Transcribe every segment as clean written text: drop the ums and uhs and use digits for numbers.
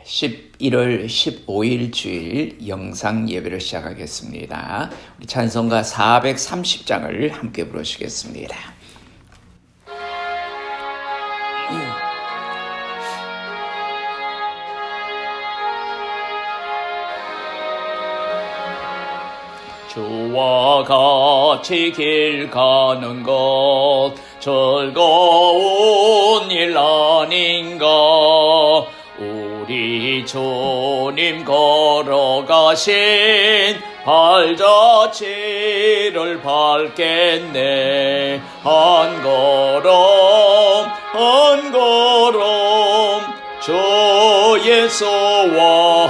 11월 15일 주일 영상 예배를 시작하겠습니다. 우리 찬송가 430장을 함께 부르시겠습니다. 주와 같이 길 가는 것 즐거운 일 아닌가. 우리 주님 걸어가신 발자취를 밟겠네. 한 걸음 주 예수와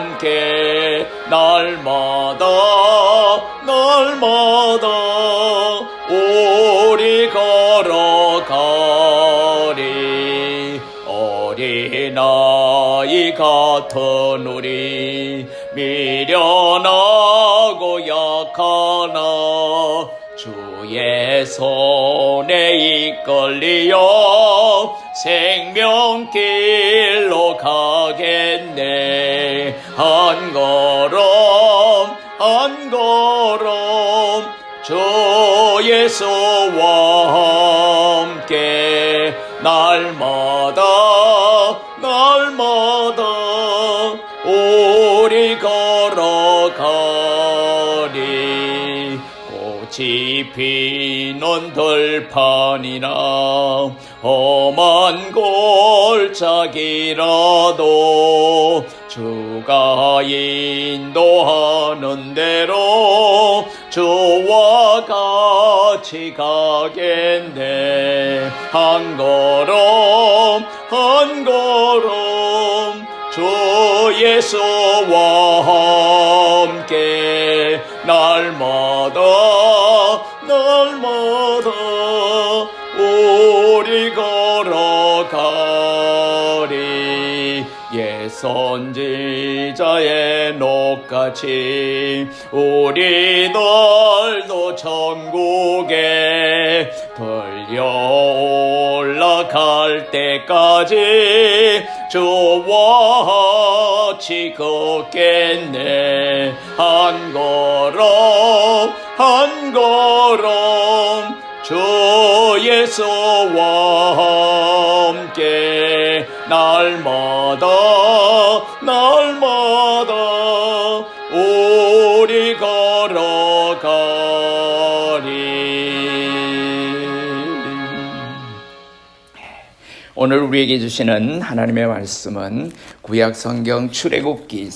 함께 날마다 우리 걸어가리. 어린아이 같은 우리 미련하고 약하나 주의 손에 이끌리어 생명길로 가겠네. 한 걸음 주 예수와 함께 날마다 우리 걸어가리. 꽃이 피는 들판이나 험한 골짜기라도 주가 인도하는 대로 주와 같이 가겠네. 한 걸음 주 예수와 함께 날마다 우리 걸어가리. 옛 선지자의 녹같이 우리들도 천국에 들려 올라갈 때까지 주와 같이 걷겠네. 한 걸음 주 예수와 함께 날마다 우리 걸어가리. 오늘 우리에게 주시는 하나님의 말씀은 구약성경 출애굽기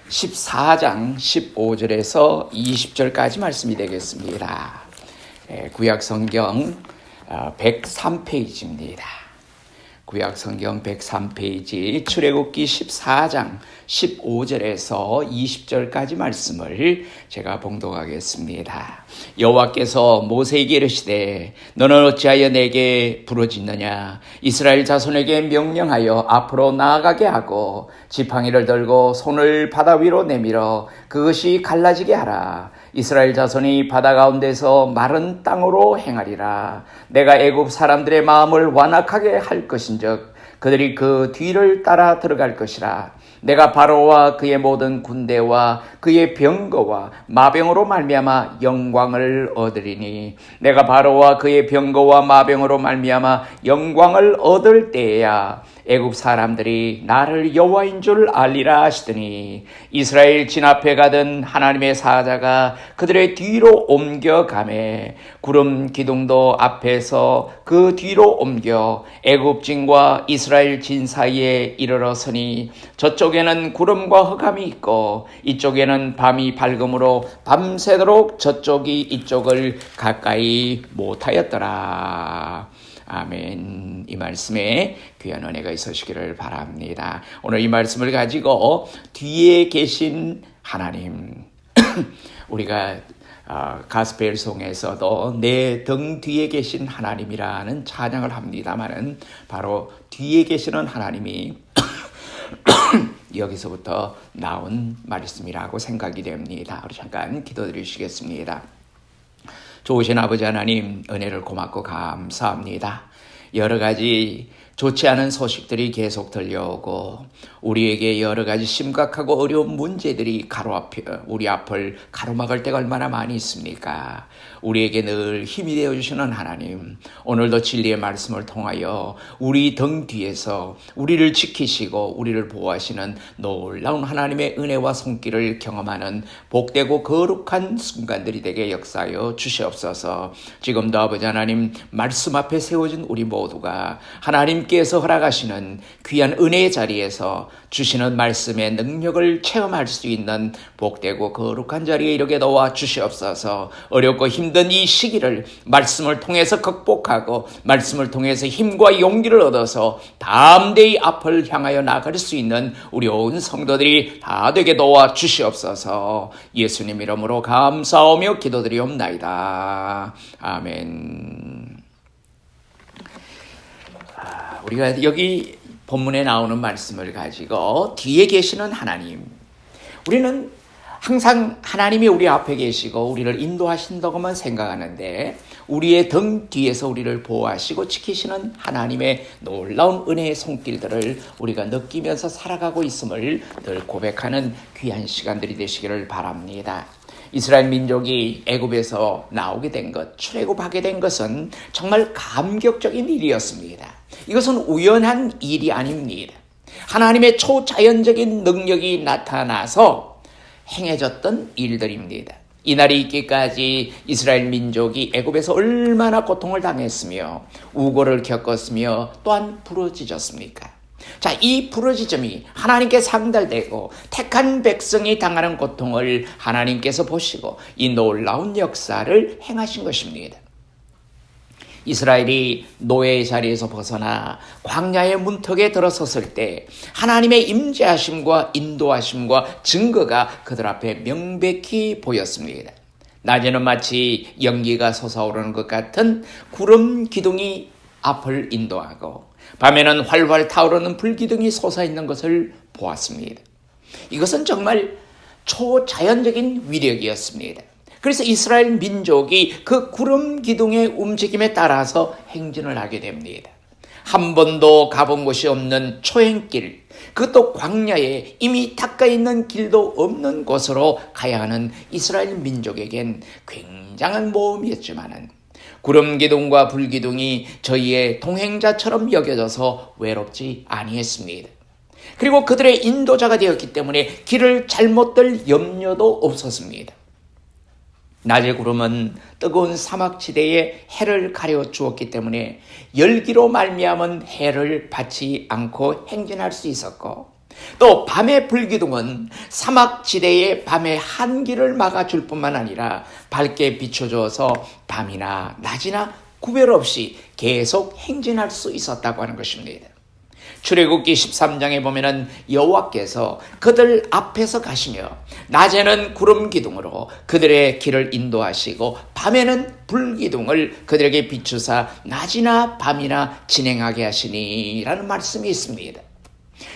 14장 15절에서 20절까지 말씀이 되겠습니다. 구약성경 103페이지입니다. 구약성경 103페이지 출애굽기 14장 15절에서 20절까지 말씀을 제가 봉독하겠습니다. 여호와께서 모세에게 이르시되 너는 어찌하여 내게 부르짖느냐. 이스라엘 자손에게 명령하여 앞으로 나아가게 하고 지팡이를 들고 손을 바다 위로 내밀어 그것이 갈라지게 하라. 이스라엘 자손이 바다 가운데서 마른 땅으로 행하리라. 내가 애굽 사람들의 마음을 완악하게 할 것인즉 그들이 그 뒤를 따라 들어갈 것이라. 내가 바로와 그의 모든 군대와 그의 병거와 마병으로 말미암아 영광을 얻으리니 내가 바로와 그의 병거와 마병으로 말미암아 영광을 얻을 때에야 애굽 사람들이 나를 여호와인 줄 알리라 하시더니 이스라엘 진 앞에 가던 하나님의 사자가 그들의 뒤로 옮겨가매 구름 기둥도 앞에서 그 뒤로 옮겨 애굽 진과 이스라엘 진 사이에 이르러서니 저쪽에는 구름과 흑암이 있고 이쪽에는 밤이 밝음으로 밤새도록 저쪽이 이쪽을 가까이 못하였더라. 아멘. 이 말씀에 귀한 은혜가 있으시기를 바랍니다. 오늘 이 말씀을 가지고 뒤에 계신 하나님 우리가 가스펠송에서도 내 등 뒤에 계신 하나님이라는 찬양을 합니다마는 바로 뒤에 계시는 하나님이 여기서부터 나온 말씀이라고 생각이 됩니다. 우리 잠깐 기도드리시겠습니다. 좋으신 아버지 하나님, 은혜를 고맙고 감사합니다. 여러 가지 좋지 않은 소식들이 계속 들려오고 우리에게 여러 가지 심각하고 어려운 문제들이 우리 앞을 가로막을 때가 얼마나 많이 있습니까? 우리에게 늘 힘이 되어주시는 하나님, 오늘도 진리의 말씀을 통하여 우리 등 뒤에서 우리를 지키시고 우리를 보호하시는 놀라운 하나님의 은혜와 손길을 경험하는 복되고 거룩한 순간들이 되게 역사하여 주시옵소서. 지금도 아버지 하나님, 말씀 앞에 세워진 우리 모두가 하나님께서 허락하시는 귀한 은혜의 자리에서 주시는 말씀의 능력을 체험할 수 있는 복되고 거룩한 자리에 이르게 도와 주시옵소서. 어렵고 힘든 이 시기를 말씀을 통해서 극복하고 말씀을 통해서 힘과 용기를 얻어서 담대히 앞을 향하여 나갈 수 있는 우리 온 성도들이 다 되게 도와 주시옵소서. 예수님 이름으로 감사하며 기도드리옵나이다. 아멘. 우리가 여기 본문에 나오는 말씀을 가지고 뒤에 계시는 하나님, 우리는 항상 하나님이 우리 앞에 계시고 우리를 인도하신다고만 생각하는데 우리의 등 뒤에서 우리를 보호하시고 지키시는 하나님의 놀라운 은혜의 손길들을 우리가 느끼면서 살아가고 있음을 늘 고백하는 귀한 시간들이 되시기를 바랍니다. 이스라엘 민족이 애굽에서 나오게 된 것, 출애굽하게 된 것은 정말 감격적인 일이었습니다. 이것은 우연한 일이 아닙니다. 하나님의 초자연적인 능력이 나타나서 행해졌던 일들입니다. 이날이 있기까지 이스라엘 민족이 애굽에서 얼마나 고통을 당했으며 우고를 겪었으며 또한 부러지졌습니까? 자, 이 부러지점이 하나님께 상달되고 택한 백성이 당하는 고통을 하나님께서 보시고 이 놀라운 역사를 행하신 것입니다. 이스라엘이 노예의 자리에서 벗어나 광야의 문턱에 들어섰을 때 하나님의 임재하심과 인도하심과 증거가 그들 앞에 명백히 보였습니다. 낮에는 마치 연기가 솟아오르는 것 같은 구름 기둥이 앞을 인도하고 밤에는 활활 타오르는 불기둥이 솟아있는 것을 보았습니다. 이것은 정말 초자연적인 위력이었습니다. 그래서 이스라엘 민족이 그 구름 기둥의 움직임에 따라서 행진을 하게 됩니다. 한 번도 가본 곳이 없는 초행길, 그것도 광야에 이미 닦아 있는 길도 없는 곳으로 가야 하는 이스라엘 민족에겐 굉장한 모험이었지만은 구름 기둥과 불 기둥이 저희의 동행자처럼 여겨져서 외롭지 아니했습니다. 그리고 그들의 인도자가 되었기 때문에 길을 잘못 들 염려도 없었습니다. 낮의 구름은 뜨거운 사막지대에 해를 가려 주었기 때문에 열기로 말미암은 해를 받지 않고 행진할 수 있었고, 또 밤의 불기둥은 사막지대의 밤의 한기를 막아줄 뿐만 아니라 밝게 비춰줘서 밤이나 낮이나 구별 없이 계속 행진할 수 있었다고 하는 것입니다. 출애굽기 13장에 보면은 여호와께서 그들 앞에서 가시며 낮에는 구름 기둥으로 그들의 길을 인도하시고 밤에는 불 기둥을 그들에게 비추사 낮이나 밤이나 진행하게 하시니라는 말씀이 있습니다.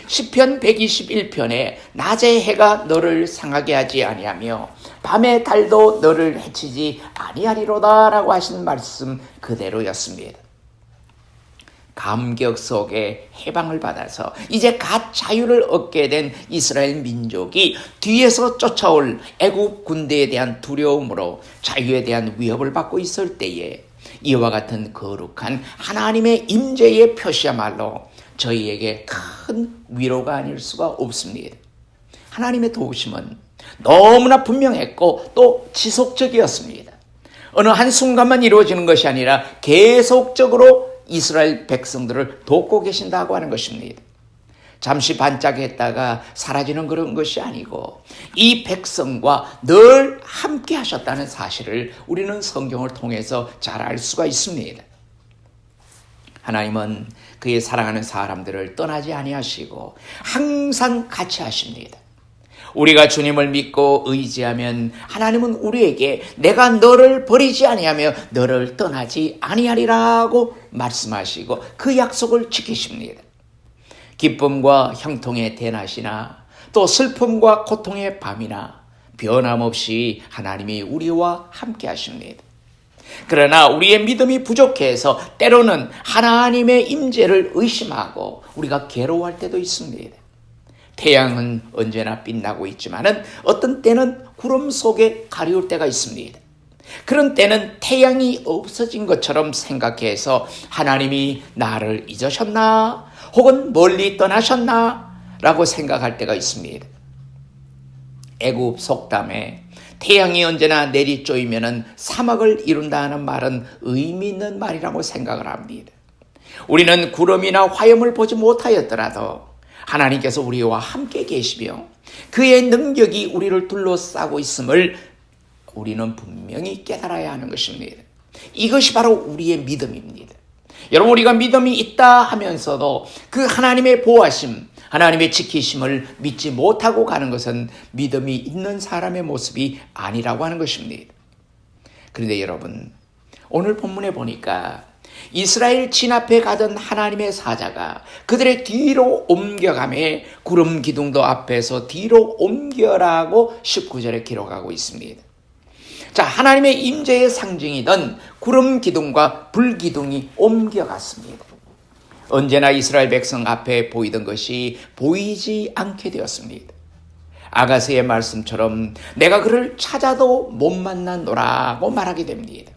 시편 121편에 낮의 해가 너를 상하게 하지 아니하며 밤의 달도 너를 해치지 아니하리로다라고 하신 말씀 그대로였습니다. 감격 속에 해방을 받아서 이제 갓 자유를 얻게 된 이스라엘 민족이 뒤에서 쫓아올 애굽 군대에 대한 두려움으로 자유에 대한 위협을 받고 있을 때에 이와 같은 거룩한 하나님의 임재의 표시야말로 저희에게 큰 위로가 아닐 수가 없습니다. 하나님의 도우심은 너무나 분명했고 또 지속적이었습니다. 어느 한순간만 이루어지는 것이 아니라 계속적으로 이스라엘 백성들을 돕고 계신다고 하는 것입니다. 잠시 반짝했다가 사라지는 그런 것이 아니고 이 백성과 늘 함께 하셨다는 사실을 우리는 성경을 통해서 잘 알 수가 있습니다. 하나님은 그의 사랑하는 사람들을 떠나지 아니하시고 항상 같이 하십니다. 우리가 주님을 믿고 의지하면 하나님은 우리에게 내가 너를 버리지 아니하며 너를 떠나지 아니하리라고 말씀하시고 그 약속을 지키십니다. 기쁨과 형통의 대낮이나 또 슬픔과 고통의 밤이나 변함없이 하나님이 우리와 함께 하십니다. 그러나 우리의 믿음이 부족해서 때로는 하나님의 임재를 의심하고 우리가 괴로워할 때도 있습니다. 태양은 언제나 빛나고 있지만은 어떤 때는 구름 속에 가려울 때가 있습니다. 그런 때는 태양이 없어진 것처럼 생각해서 하나님이 나를 잊으셨나? 혹은 멀리 떠나셨나? 라고 생각할 때가 있습니다. 애굽 속담에 태양이 언제나 내리쪼이면 사막을 이룬다는 말은 의미 있는 말이라고 생각을 합니다. 우리는 구름이나 화염을 보지 못하였더라도 하나님께서 우리와 함께 계시며 그의 능력이 우리를 둘러싸고 있음을 우리는 분명히 깨달아야 하는 것입니다. 이것이 바로 우리의 믿음입니다. 여러분, 우리가 믿음이 있다 하면서도 그 하나님의 보호하심, 하나님의 지키심을 믿지 못하고 가는 것은 믿음이 있는 사람의 모습이 아니라고 하는 것입니다. 그런데 여러분, 오늘 본문에 보니까 이스라엘 진 앞에 가던 하나님의 사자가 그들의 뒤로 옮겨가매 구름 기둥도 앞에서 뒤로 옮겨라고 19절에 기록하고 있습니다. 자, 하나님의 임재의 상징이던 구름 기둥과 불 기둥이 옮겨갔습니다. 언제나 이스라엘 백성 앞에 보이던 것이 보이지 않게 되었습니다. 아가스의 말씀처럼 내가 그를 찾아도 못 만나노라고 말하게 됩니다.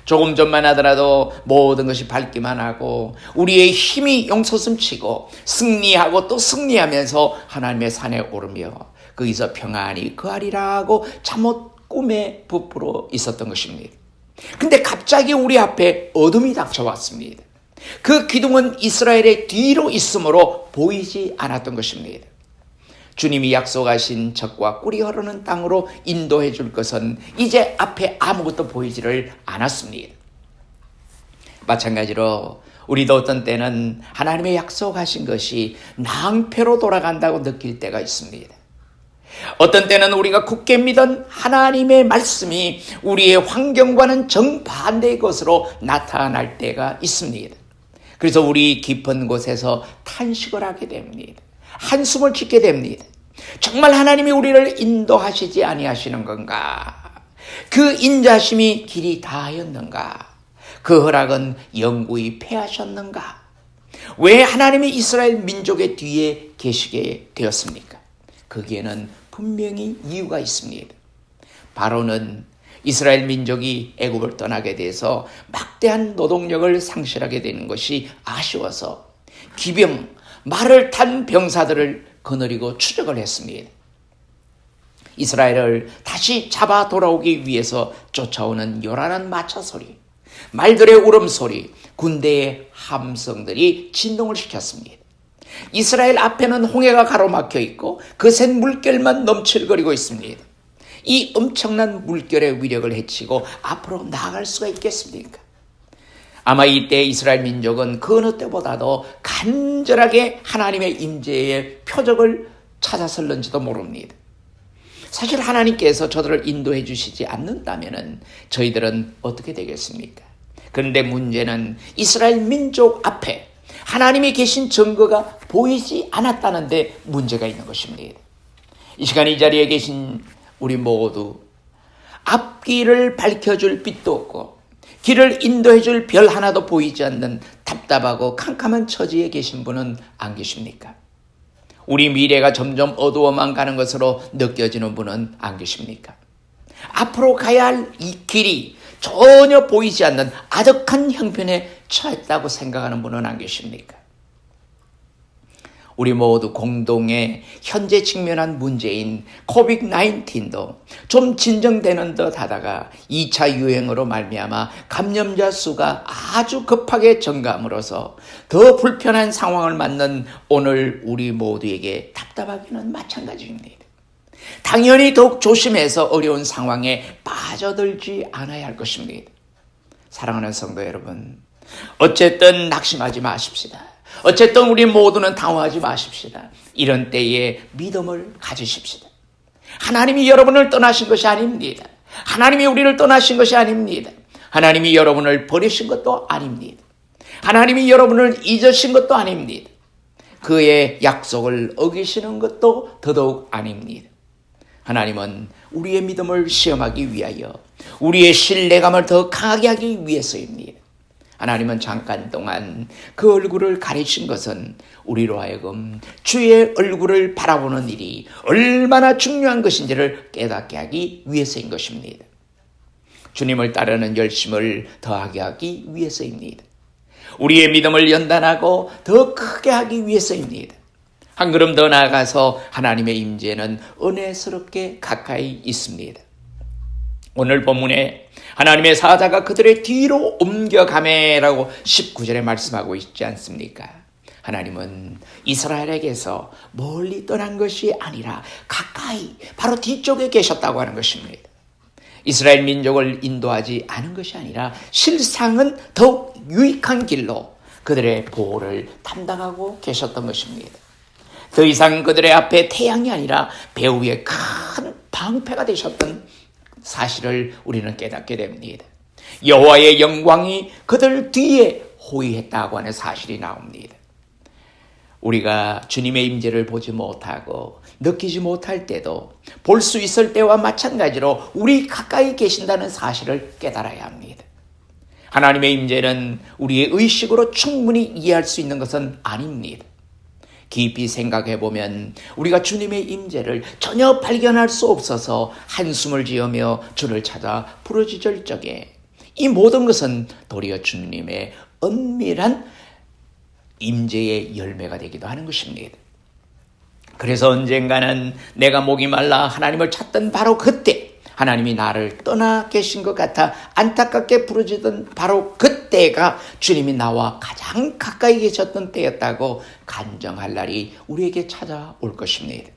조금 전만 하더라도 모든 것이 밝기만 하고 우리의 힘이 용솟음치고 승리하고 또 승리하면서 하나님의 산에 오르며 거기서 평안히 거하리라고 잠옷 꿈에 부풀어 있었던 것입니다. 근데 갑자기 우리 앞에 어둠이 닥쳐왔습니다. 그 기둥은 이스라엘의 뒤로 있으므로 보이지 않았던 것입니다. 주님이 약속하신 젖과 꿀이 흐르는 땅으로 인도해 줄 것은 이제 앞에 아무것도 보이지를 않았습니다. 마찬가지로 우리도 어떤 때는 하나님의 약속하신 것이 낭패로 돌아간다고 느낄 때가 있습니다. 어떤 때는 우리가 굳게 믿은 하나님의 말씀이 우리의 환경과는 정반대의 것으로 나타날 때가 있습니다. 그래서 우리 깊은 곳에서 탄식을 하게 됩니다. 한숨을 짓게 됩니다. 정말 하나님이 우리를 인도하시지 아니하시는 건가? 그 인자심이 길이 다하였는가? 그 허락은 영구히 패하셨는가? 왜 하나님이 이스라엘 민족의 뒤에 계시게 되었습니까? 거기에는 분명히 이유가 있습니다. 바로는 이스라엘 민족이 애굽을 떠나게 돼서 막대한 노동력을 상실하게 되는 것이 아쉬워서 기병, 말을 탄 병사들을 거느리고 추적을 했습니다. 이스라엘을 다시 잡아 돌아오기 위해서 쫓아오는 요란한 마차 소리, 말들의 울음소리, 군대의 함성들이 진동을 시켰습니다. 이스라엘 앞에는 홍해가 가로막혀 있고 거센 물결만 넘칠거리고 있습니다. 이 엄청난 물결의 위력을 헤치고 앞으로 나아갈 수가 있겠습니까? 아마 이때 이스라엘 민족은 그 어느 때보다도 간절하게 하나님의 임재의 표적을 찾았을는지도 모릅니다. 사실 하나님께서 저들을 인도해 주시지 않는다면 저희들은 어떻게 되겠습니까? 그런데 문제는 이스라엘 민족 앞에 하나님이 계신 증거가 보이지 않았다는 데 문제가 있는 것입니다. 이 시간 이 자리에 계신 우리 모두 앞길을 밝혀줄 빛도 없고 길을 인도해줄 별 하나도 보이지 않는 답답하고 캄캄한 처지에 계신 분은 안 계십니까? 우리 미래가 점점 어두워만 가는 것으로 느껴지는 분은 안 계십니까? 앞으로 가야 할 이 길이 전혀 보이지 않는 아득한 형편에 처했다고 생각하는 분은 안 계십니까? 우리 모두 공동의 현재 직면한 문제인 코비드-19도 좀 진정되는 듯 하다가 2차 유행으로 말미암아 감염자 수가 아주 급하게 증가함으로써 더 불편한 상황을 맞는 오늘 우리 모두에게 답답하기는 마찬가지입니다. 당연히 더욱 조심해서 어려운 상황에 빠져들지 않아야 할 것입니다. 사랑하는 성도 여러분, 어쨌든 낙심하지 마십시다. 어쨌든 우리 모두는 당황하지 마십시다. 이런 때에 믿음을 가지십시다. 하나님이 여러분을 떠나신 것이 아닙니다. 하나님이 우리를 떠나신 것이 아닙니다. 하나님이 여러분을 버리신 것도 아닙니다. 하나님이 여러분을 잊으신 것도 아닙니다. 그의 약속을 어기시는 것도 더더욱 아닙니다. 하나님은 우리의 믿음을 시험하기 위하여 우리의 신뢰감을 더 강하게 하기 위해서입니다. 하나님은 잠깐 동안 그 얼굴을 가리신 것은 우리로 하여금 주의 얼굴을 바라보는 일이 얼마나 중요한 것인지를 깨닫게 하기 위해서인 것입니다. 주님을 따르는 열심을 더하게 하기 위해서입니다. 우리의 믿음을 연단하고 더 크게 하기 위해서입니다. 한 걸음 더 나아가서 하나님의 임재는 은혜스럽게 가까이 있습니다. 오늘 본문에 하나님의 사자가 그들의 뒤로 옮겨가매라고 19절에 말씀하고 있지 않습니까? 하나님은 이스라엘에게서 멀리 떠난 것이 아니라 가까이 바로 뒤쪽에 계셨다고 하는 것입니다. 이스라엘 민족을 인도하지 않은 것이 아니라 실상은 더욱 유익한 길로 그들의 보호를 담당하고 계셨던 것입니다. 더 이상 그들의 앞에 태양이 아니라 배후의 큰 방패가 되셨던 사실을 우리는 깨닫게 됩니다. 여호와의 영광이 그들 뒤에 호위했다고 하는 사실이 나옵니다. 우리가 주님의 임재를 보지 못하고 느끼지 못할 때도 볼 수 있을 때와 마찬가지로 우리 가까이 계신다는 사실을 깨달아야 합니다. 하나님의 임재는 우리의 의식으로 충분히 이해할 수 있는 것은 아닙니다. 깊이 생각해 보면 우리가 주님의 임재를 전혀 발견할 수 없어서 한숨을 지으며 주를 찾아 부르짖을 적에 이 모든 것은 도리어 주님의 은밀한 임재의 열매가 되기도 하는 것입니다. 그래서 언젠가는 내가 목이 말라 하나님을 찾던 바로 그때, 하나님이 나를 떠나 계신 것 같아 안타깝게 부르짖던 바로 그때가 주님이 나와 가장 가까이 계셨던 때였다고 간증할 날이 우리에게 찾아올 것입니다.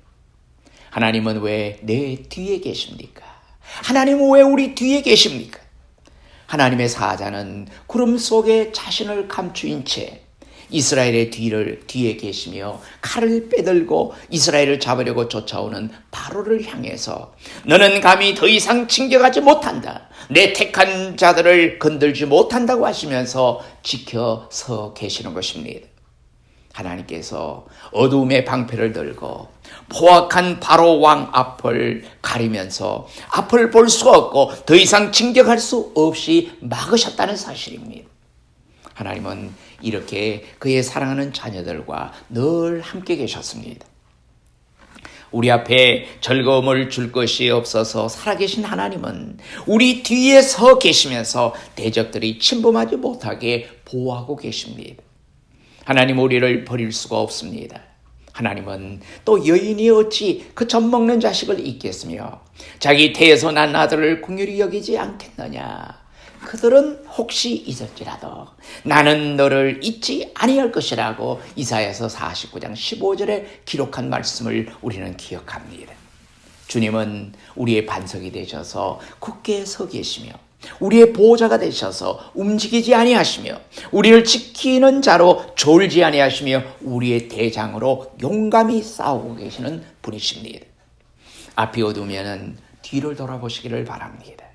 하나님은 왜 내 뒤에 계십니까? 하나님은 왜 우리 뒤에 계십니까? 하나님의 사자는 구름 속에 자신을 감추인 채 이스라엘의 뒤에 계시며 칼을 빼들고 이스라엘을 잡으려고 쫓아오는 바로를 향해서 너는 감히 더 이상 진격하지 못한다. 내 택한 자들을 건들지 못한다고 하시면서 지켜서 계시는 것입니다. 하나님께서 어두움의 방패를 들고 포악한 바로 왕 앞을 가리면서 앞을 볼 수 없고 더 이상 진격할 수 없이 막으셨다는 사실입니다. 하나님은 이렇게 그의 사랑하는 자녀들과 늘 함께 계셨습니다. 우리 앞에 즐거움을 줄 것이 없어서 살아계신 하나님은 우리 뒤에 서 계시면서 대적들이 침범하지 못하게 보호하고 계십니다. 하나님 우리를 버릴 수가 없습니다. 하나님은 또 여인이 어찌 그 젖먹는 자식을 잊겠으며 자기 태에서 난 아들을 긍휼히 여기지 않겠느냐. 그들은 혹시 잊을지라도 나는 너를 잊지 아니할 것이라고 이사야서 49장 15절에 기록한 말씀을 우리는 기억합니다. 주님은 우리의 반석이 되셔서 굳게 서 계시며 우리의 보호자가 되셔서 움직이지 아니하시며 우리를 지키는 자로 졸지 아니하시며 우리의 대장으로 용감히 싸우고 계시는 분이십니다. 앞이 어두우면 뒤를 돌아보시기를 바랍니다.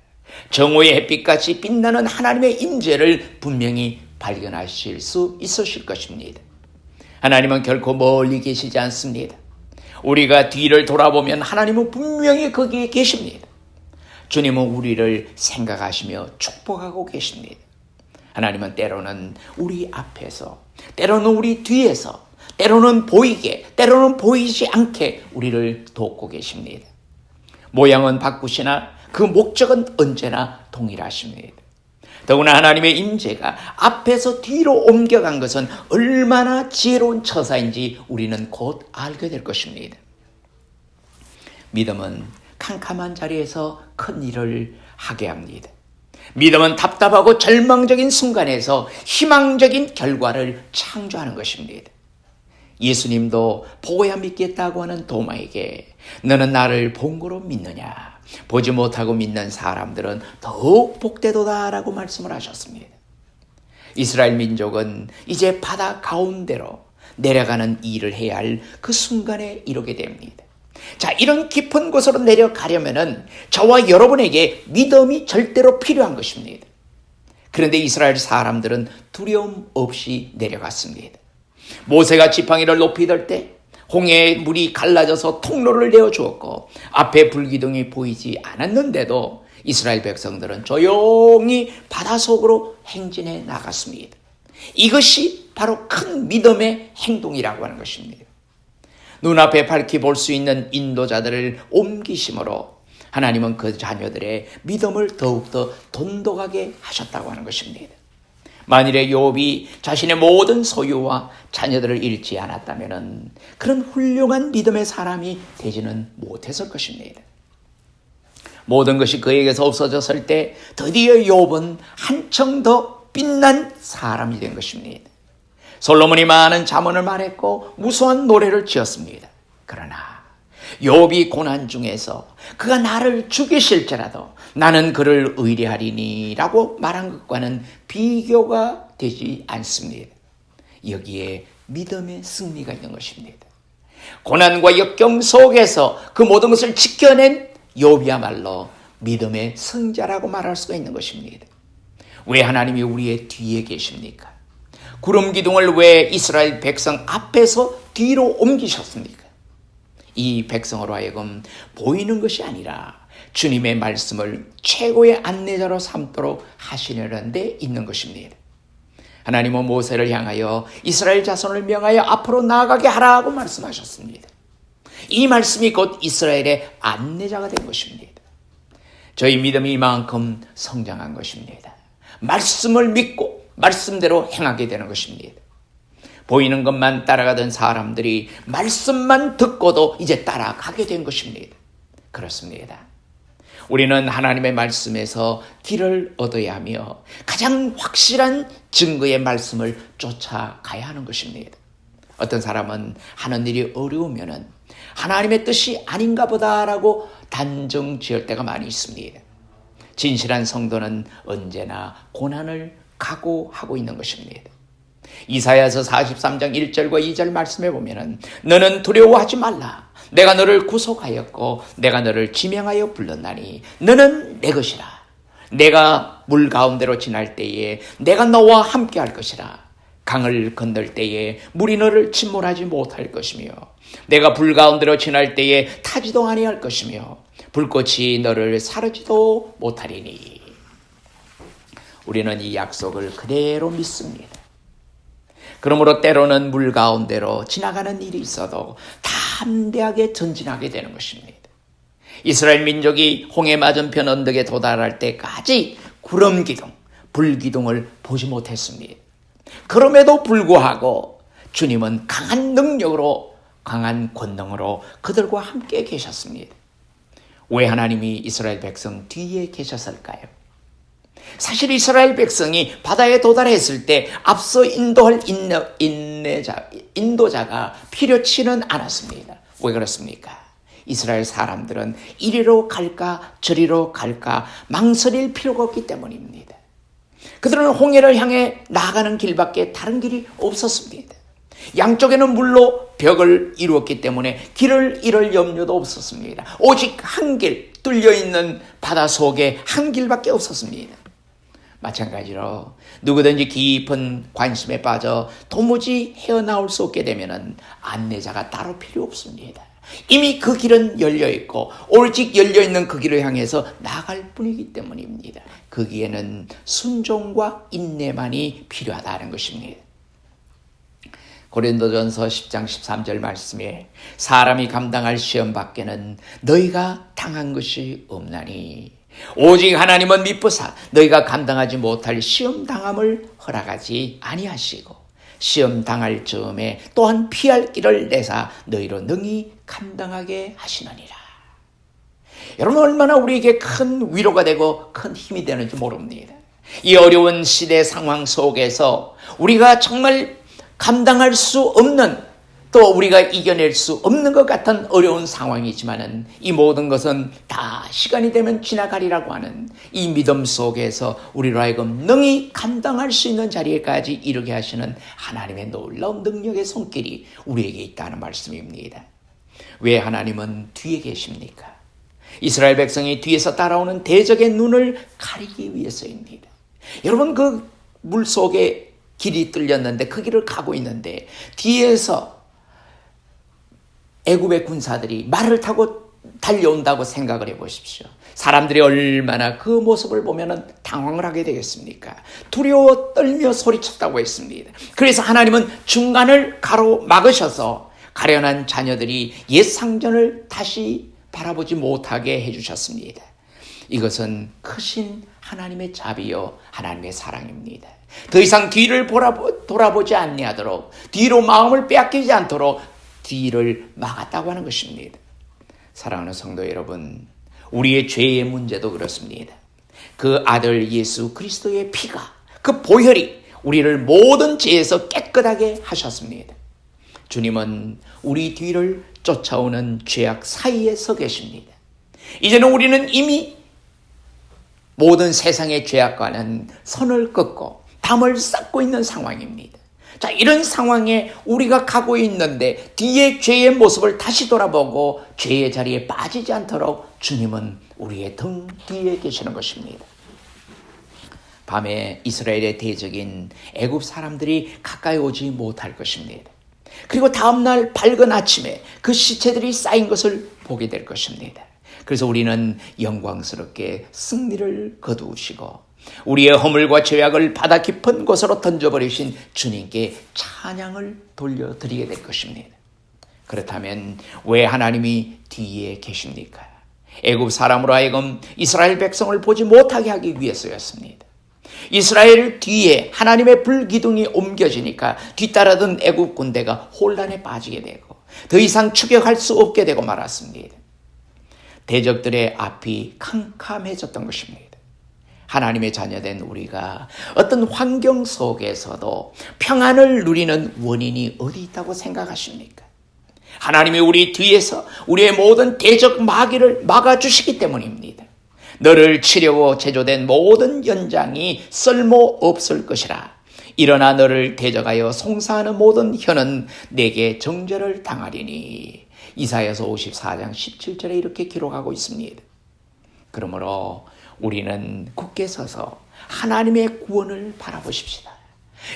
정오의 햇빛같이 빛나는 하나님의 임재를 분명히 발견하실 수 있으실 것입니다. 하나님은 결코 멀리 계시지 않습니다. 우리가 뒤를 돌아보면 하나님은 분명히 거기에 계십니다. 주님은 우리를 생각하시며 축복하고 계십니다. 하나님은 때로는 우리 앞에서, 때로는 우리 뒤에서, 때로는 보이게, 때로는 보이지 않게 우리를 돕고 계십니다. 모양은 바꾸시나 그 목적은 언제나 동일하십니다. 더구나 하나님의 임재가 앞에서 뒤로 옮겨간 것은 얼마나 지혜로운 처사인지 우리는 곧 알게 될 것입니다. 믿음은 캄캄한 자리에서 큰 일을 하게 합니다. 믿음은 답답하고 절망적인 순간에서 희망적인 결과를 창조하는 것입니다. 예수님도 보고야 믿겠다고 하는 도마에게 너는 나를 본 거로 믿느냐? 보지 못하고 믿는 사람들은 더욱 복되도다 라고 말씀을 하셨습니다. 이스라엘 민족은 이제 바다 가운데로 내려가는 일을 해야 할 그 순간에 이르게 됩니다. 자, 이런 깊은 곳으로 내려가려면은 저와 여러분에게 믿음이 절대로 필요한 것입니다. 그런데 이스라엘 사람들은 두려움 없이 내려갔습니다. 모세가 지팡이를 높이 들 때 홍해의 물이 갈라져서 통로를 내어주었고 앞에 불기둥이 보이지 않았는데도 이스라엘 백성들은 조용히 바다 속으로 행진해 나갔습니다. 이것이 바로 큰 믿음의 행동이라고 하는 것입니다. 눈앞에 밝히 볼 수 있는 인도자들을 옮기심으로 하나님은 그 자녀들의 믿음을 더욱더 돈독하게 하셨다고 하는 것입니다. 만일에 욥이 자신의 모든 소유와 자녀들을 잃지 않았다면 그런 훌륭한 믿음의 사람이 되지는 못했을 것입니다. 모든 것이 그에게서 없어졌을 때 드디어 욥은 한층 더 빛난 사람이 된 것입니다. 솔로몬이 많은 잠언을 말했고 무수한 노래를 지었습니다. 그러나 욥이 고난 중에서 그가 나를 죽이실지라도 나는 그를 의뢰하리니 라고 말한 것과는 비교가 되지 않습니다. 여기에 믿음의 승리가 있는 것입니다. 고난과 역경 속에서 그 모든 것을 지켜낸 욥이야말로 믿음의 승자라고 말할 수가 있는 것입니다. 왜 하나님이 우리의 뒤에 계십니까? 구름 기둥을 왜 이스라엘 백성 앞에서 뒤로 옮기셨습니까? 이 백성으로 하여금 보이는 것이 아니라 주님의 말씀을 최고의 안내자로 삼도록 하시려는 데 있는 것입니다. 하나님은 모세를 향하여 이스라엘 자손을 명하여 앞으로 나아가게 하라고 말씀하셨습니다. 이 말씀이 곧 이스라엘의 안내자가 된 것입니다. 저희 믿음이 이만큼 성장한 것입니다. 말씀을 믿고 말씀대로 행하게 되는 것입니다. 보이는 것만 따라가던 사람들이 말씀만 듣고도 이제 따라가게 된 것입니다. 그렇습니다. 우리는 하나님의 말씀에서 길을 얻어야 하며 가장 확실한 증거의 말씀을 쫓아가야 하는 것입니다. 어떤 사람은 하는 일이 어려우면 하나님의 뜻이 아닌가 보다라고 단정 지을 때가 많이 있습니다. 진실한 성도는 언제나 고난을 각오하고 있는 것입니다. 이사야서 43장 1절과 2절 말씀해 보면 너는 두려워하지 말라. 내가 너를 구속하였고 내가 너를 지명하여 불렀나니 너는 내 것이라. 내가 물 가운데로 지날 때에 내가 너와 함께 할 것이라. 강을 건널 때에 물이 너를 침몰하지 못할 것이며 내가 불 가운데로 지날 때에 타지도 아니할 것이며 불꽃이 너를 사르지도 못하리니. 우리는 이 약속을 그대로 믿습니다. 그러므로 때로는 물 가운데로 지나가는 일이 있어도 담대하게 전진하게 되는 것입니다. 이스라엘 민족이 홍해 맞은편 언덕에 도달할 때까지 구름 기둥, 불 기둥을 보지 못했습니다. 그럼에도 불구하고 주님은 강한 능력으로, 강한 권능으로 그들과 함께 계셨습니다. 왜 하나님이 이스라엘 백성 뒤에 계셨을까요? 사실 이스라엘 백성이 바다에 도달했을 때 앞서 인도할 인도자가 필요치는 않았습니다. 왜 그렇습니까? 이스라엘 사람들은 이리로 갈까 저리로 갈까 망설일 필요가 없기 때문입니다. 그들은 홍해를 향해 나가는 길밖에 다른 길이 없었습니다. 양쪽에는 물로 벽을 이루었기 때문에 길을 잃을 염려도 없었습니다. 오직 한 길, 뚫려있는 바다 속에 한 길밖에 없었습니다. 마찬가지로 누구든지 깊은 관심에 빠져 도무지 헤어나올 수 없게 되면 안내자가 따로 필요 없습니다. 이미 그 길은 열려있고 오직 열려있는 그 길을 향해서 나갈 뿐이기 때문입니다. 거기에는 순종과 인내만이 필요하다는 것입니다. 고린도전서 10장 13절 말씀에 사람이 감당할 시험 밖에는 너희가 당한 것이 없나니 오직 하나님은 미쁘사 너희가 감당하지 못할 시험 당함을 허락하지 아니하시고 시험 당할 즈음에 또한 피할 길을 내사 너희로 능히 감당하게 하시느니라. 여러분, 얼마나 우리에게 큰 위로가 되고 큰 힘이 되는지 모릅니다. 이 어려운 시대 상황 속에서 우리가 정말 감당할 수 없는, 또 우리가 이겨낼 수 없는 것 같은 어려운 상황이지만은 이 모든 것은 다 시간이 되면 지나가리라고 하는 이 믿음 속에서 우리로 하여금 능히 감당할 수 있는 자리에까지 이르게 하시는 하나님의 놀라운 능력의 손길이 우리에게 있다는 말씀입니다. 왜 하나님은 뒤에 계십니까? 이스라엘 백성이 뒤에서 따라오는 대적의 눈을 가리기 위해서입니다. 여러분, 그 물속에 길이 뚫렸는데 그 길을 가고 있는데 뒤에서 애굽의 군사들이 말을 타고 달려온다고 생각을 해보십시오. 사람들이 얼마나 그 모습을 보면 당황을 하게 되겠습니까? 두려워 떨며 소리쳤다고 했습니다. 그래서 하나님은 중간을 가로막으셔서 가련한 자녀들이 옛 상전을 다시 바라보지 못하게 해주셨습니다. 이것은 크신 하나님의 자비요 하나님의 사랑입니다. 더 이상 뒤를 돌아보지 아니하도록, 뒤로 마음을 빼앗기지 않도록 뒤를 막았다고 하는 것입니다. 사랑하는 성도 여러분, 우리의 죄의 문제도 그렇습니다. 그 아들 예수 그리스도의 피가, 그 보혈이 우리를 모든 죄에서 깨끗하게 하셨습니다. 주님은 우리 뒤를 쫓아오는 죄악 사이에 서 계십니다. 이제는 우리는 이미 모든 세상의 죄악과는 선을 긋고 담을 쌓고 있는 상황입니다. 자, 이런 상황에 우리가 가고 있는데 뒤의 죄의 모습을 다시 돌아보고 죄의 자리에 빠지지 않도록 주님은 우리의 등 뒤에 계시는 것입니다. 밤에 이스라엘의 대적인 애굽 사람들이 가까이 오지 못할 것입니다. 그리고 다음날 밝은 아침에 그 시체들이 쌓인 것을 보게 될 것입니다. 그래서 우리는 영광스럽게 승리를 거두시고 우리의 허물과 죄악을 바다 깊은 곳으로 던져버리신 주님께 찬양을 돌려드리게 될 것입니다. 그렇다면 왜 하나님이 뒤에 계십니까? 애굽 사람으로 하여금 이스라엘 백성을 보지 못하게 하기 위해서였습니다. 이스라엘 뒤에 하나님의 불기둥이 옮겨지니까 뒤따르던 애굽 군대가 혼란에 빠지게 되고 더 이상 추격할 수 없게 되고 말았습니다. 대적들의 앞이 캄캄해졌던 것입니다. 하나님의 자녀된 우리가 어떤 환경 속에서도 평안을 누리는 원인이 어디 있다고 생각하십니까? 하나님이 우리 뒤에서 우리의 모든 대적 마귀를 막아주시기 때문입니다. 너를 치려고 제조된 모든 연장이 쓸모없을 것이라. 일어나 너를 대적하여 송사하는 모든 혀는 내게 정죄를 당하리니. 이사야서 54장 17절에 이렇게 기록하고 있습니다. 그러므로 우리는 굳게 서서 하나님의 구원을 바라보십시다.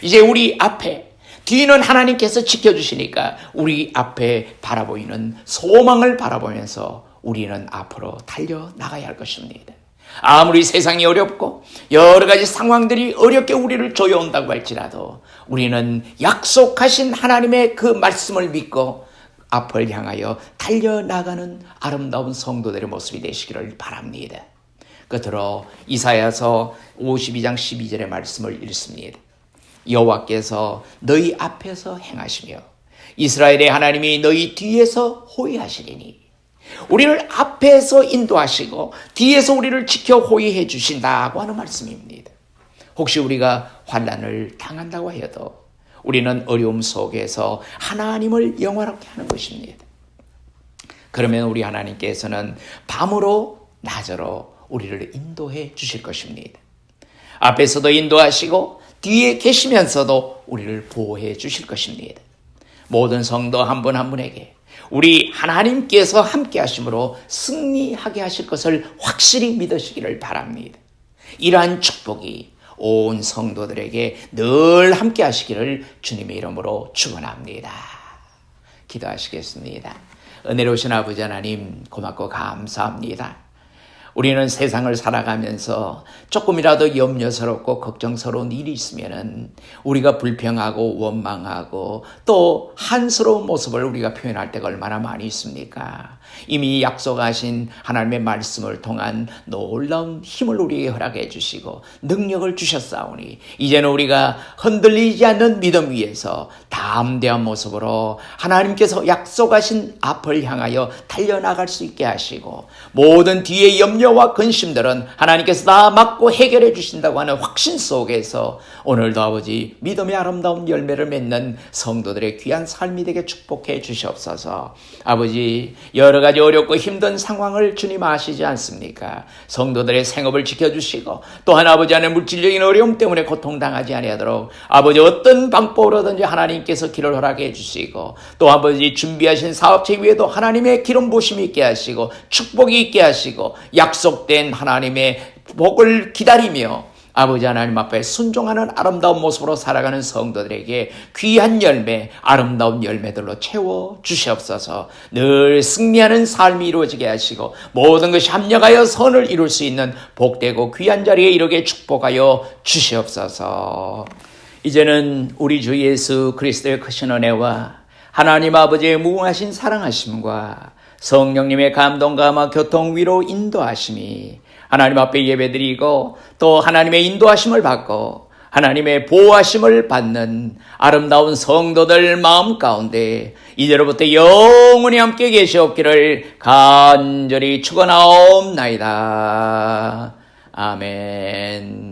이제 우리 앞에 뒤는 하나님께서 지켜주시니까 우리 앞에 바라보이는 소망을 바라보면서 우리는 앞으로 달려나가야 할 것입니다. 아무리 세상이 어렵고 여러 가지 상황들이 어렵게 우리를 조여온다고 할지라도 우리는 약속하신 하나님의 그 말씀을 믿고 앞을 향하여 달려나가는 아름다운 성도들의 모습이 되시기를 바랍니다. 끝으로 이사야서 52장 12절의 말씀을 읽습니다. 여호와께서 너희 앞에서 행하시며 이스라엘의 하나님이 너희 뒤에서 호위하시리니. 우리를 앞에서 인도하시고 뒤에서 우리를 지켜 호위해 주신다고 하는 말씀입니다. 혹시 우리가 환난을 당한다고 해도 우리는 어려움 속에서 하나님을 영화롭게 하는 것입니다. 그러면 우리 하나님께서는 밤으로 낮으로 우리를 인도해 주실 것입니다. 앞에서도 인도하시고 뒤에 계시면서도 우리를 보호해 주실 것입니다. 모든 성도 한 분 한 분에게 우리 하나님께서 함께 하심으로 승리하게 하실 것을 확실히 믿으시기를 바랍니다. 이러한 축복이 온 성도들에게 늘 함께 하시기를 주님의 이름으로 축원합니다. 기도하시겠습니다. 은혜로우신 아버지 하나님, 고맙고 감사합니다. 우리는 세상을 살아가면서 조금이라도 염려스럽고 걱정스러운 일이 있으면은 우리가 불평하고 원망하고 또 한스러운 모습을 우리가 표현할 때가 얼마나 많이 있습니까? 이미 약속하신 하나님의 말씀을 통한 놀라운 힘을 우리에게 허락해 주시고 능력을 주셨사오니 이제는 우리가 흔들리지 않는 믿음 위에서 담대한 모습으로 하나님께서 약속하신 앞을 향하여 달려나갈 수 있게 하시고 모든 뒤에 염려와 근심들은 하나님께서 다 막고 해결해 주신다고 하는 확신 속에서 오늘도 아버지 믿음의 아름다운 열매를 맺는 성도들의 귀한 삶이 되게 축복해 주시옵소서. 아버지 여러 가지 어렵고 힘든 상황을 주님 아시지 않습니까? 성도들의 생업을 지켜주시고 또한 아버지 안에 물질적인 어려움 때문에 고통당하지 아니하도록 아버지 어떤 방법으로든지 하나님께서 길을 허락해 주시고 또 아버지 준비하신 사업체 위에도 하나님의 기름 부심이 있게 하시고 축복이 있게 하시고 약속된 하나님의 복을 기다리며 아버지 하나님 앞에 순종하는 아름다운 모습으로 살아가는 성도들에게 귀한 열매, 아름다운 열매들로 채워 주시옵소서. 늘 승리하는 삶이 이루어지게 하시고 모든 것이 합력하여 선을 이룰 수 있는 복되고 귀한 자리에 이르게 축복하여 주시옵소서. 이제는 우리 주 예수 그리스도의 크신 은혜와 하나님 아버지의 무궁하신 사랑하심과 성령님의 감동과 아마 교통 위로 인도하심이 하나님 앞에 예배드리고 또 하나님의 인도하심을 받고 하나님의 보호하심을 받는 아름다운 성도들 마음 가운데 이제로부터 영원히 함께 계시옵기를 간절히 축원하옵나이다. 아멘.